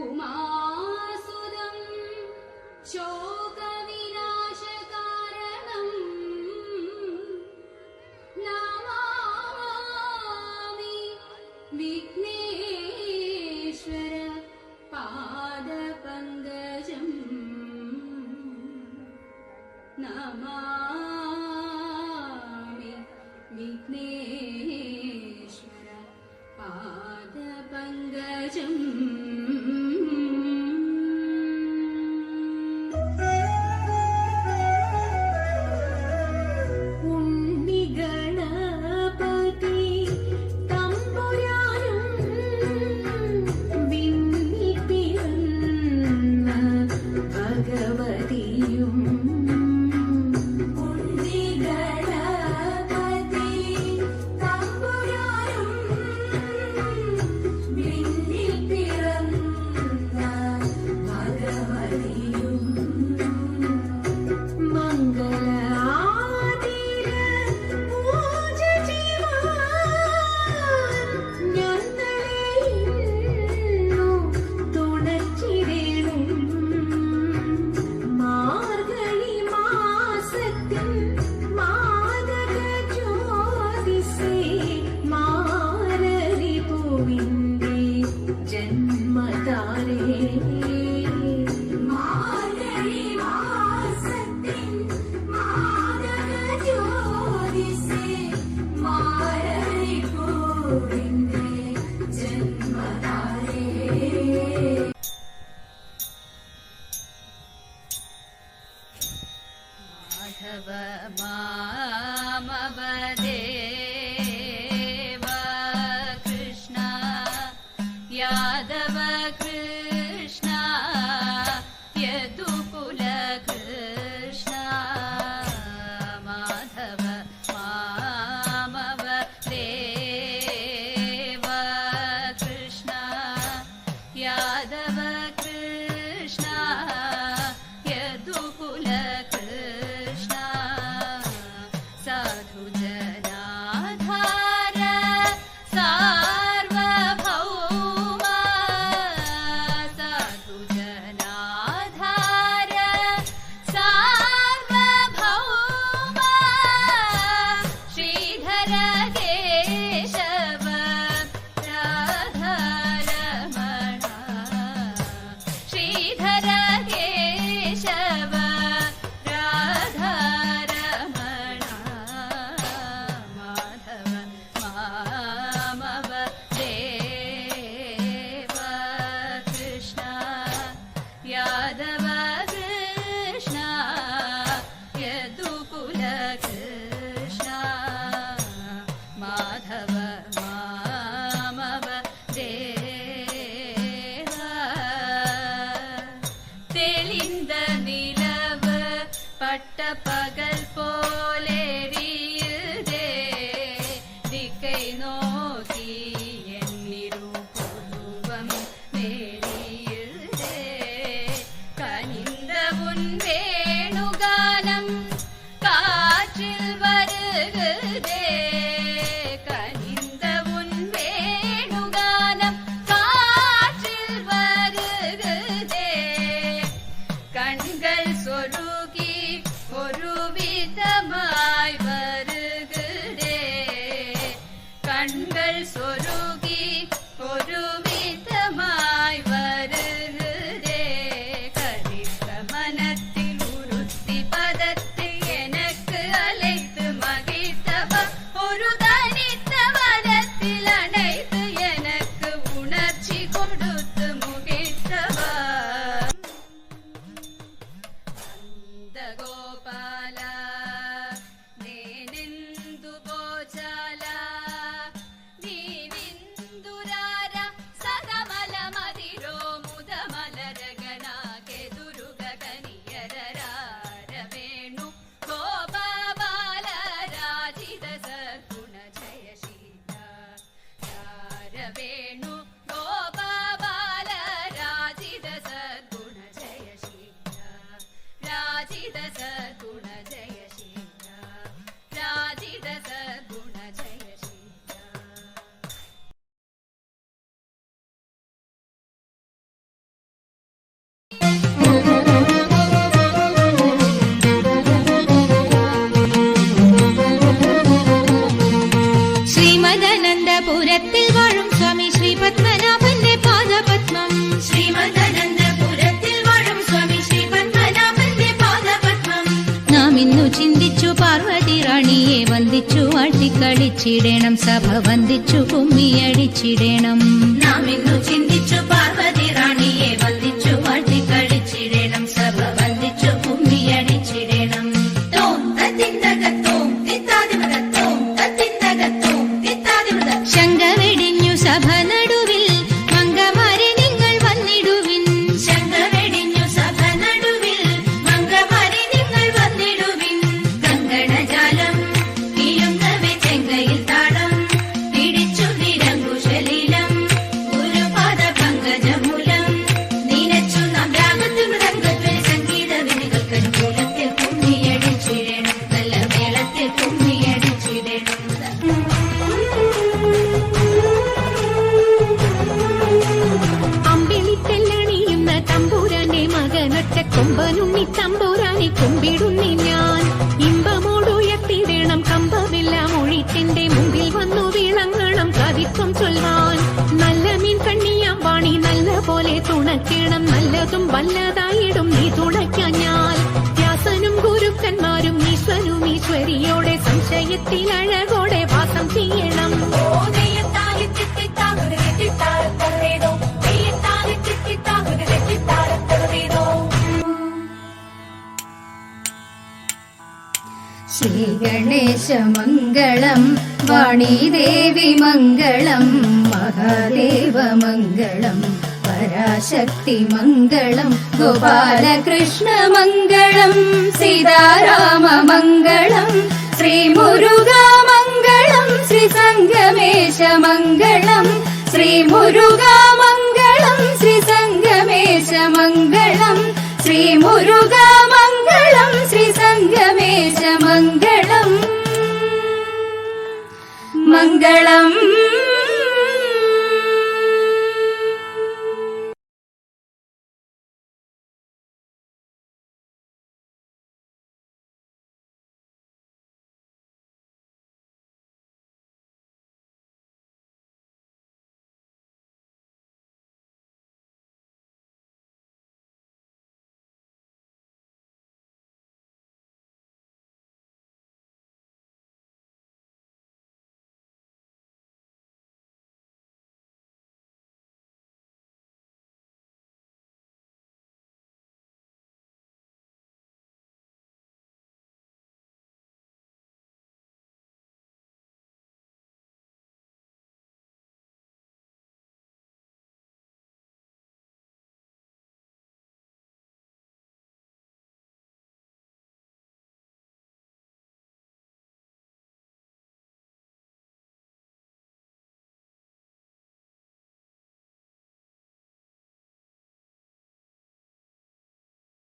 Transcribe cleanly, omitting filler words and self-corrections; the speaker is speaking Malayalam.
ഉമാസുതം ശോകവിനാശകാരണം നമാമി വിഘ്നേശ്വര പാദപങ്കജം നമാമി വിഘ്നേശ്വര പാദപങ്കജം ഭഗവതിയും കളിച്ചിടണം, സഭ വന്ദിച്ചു കുമ്മിയടിച്ചിടണം. നാം ഇന്നു ചിന്തിച്ചു പാർവതി റാണിയെ വന്ദിച്ചു വാഴ്ത്തി കളിച്ചിടണം, സഭ വന്ദിച്ചു കുമ്മിയടിച്ചിടണം. തോം തത്തിന്തകത്തോം തിത്താതിമൃതത്തോം തത്തിന്തകത്തോം തിത്താതിമൃത. ശങ്ക വെടിഞ്ഞു സഭ നടുവിൽ മംഗമാരെ നിങ്ങൾ വന്നിടുവിൻ. ശങ്ക വെടിഞ്ഞു സഭ നടുവിൽ മംഗമാരെ നിങ്ങൾ വന്നിടുവിൻ. കങ്കണജാലം വീഴുന്നവെ ചെങ്കയിൽ താളം പിടിച്ചു നിരങ്കുശലീലം ഗുരുപാദ പങ്കജമൂലം നീനച്ചു നാം രാഗത്തിൽ മൃദംഗധ്വനി സംഗീത വിധികൾക്കനുകൂലത്തിൽ കുമ്മിയടിച്ചിടണം, നല്ല മേളത്തിൽ കുമ്മിയടിച്ചിടണം. അമ്പിളിത്തെല്ലണിയുന്ന തമ്പൂരാന്റെ മകനൊറ്റ കൊമ്പനുണ്ണി തമ്പൂരാനെ കുമ്പിടുന്നി ഞാൻ. ഇമ്പമോടുയർത്തിടണം കമ്പമെല്ലാം ഒഴിച്ചെന്റെ മുമ്പിൽ വന്നു വിളങ്ങണം കവിത്വം ചൊല്ലാൻ. നല്ല മീൻ കണ്ണിയാം വാണി നല്ല പോലെ തുണയ്ക്കണം, നല്ലതും വല്ലതായിടും നീ തുണയ്ക്കാൻ ഞാൻ. വ്യാസനും ഗുരുക്കന്മാരും ഈശ്വരും ഈശ്വരിയോടെ സംശയത്തിൽ അഴകോടെ വാസം ചെയ്യണം. ശ്രീ ഗണേശ മംഗളം, വാണീദേവി മംഗളം, മഹാദേവ മംഗളം, പരാശക്തി മംഗളം, ഗോപാലകൃഷ്ണ മംഗളം, സീതാരാമ മംഗളം, ശ്രീ മുരുകാ മംഗളം, ശ്രീ സംഗമേശ മംഗളം, ശ്രീ മുരുകാ മംഗളം, ശ്രീ സംഗമേശ മംഗളം, ശ്രീ മുരുകാ മംഗളം, ശ്രീ സംഗമേശ മംഗളം. മംഗളം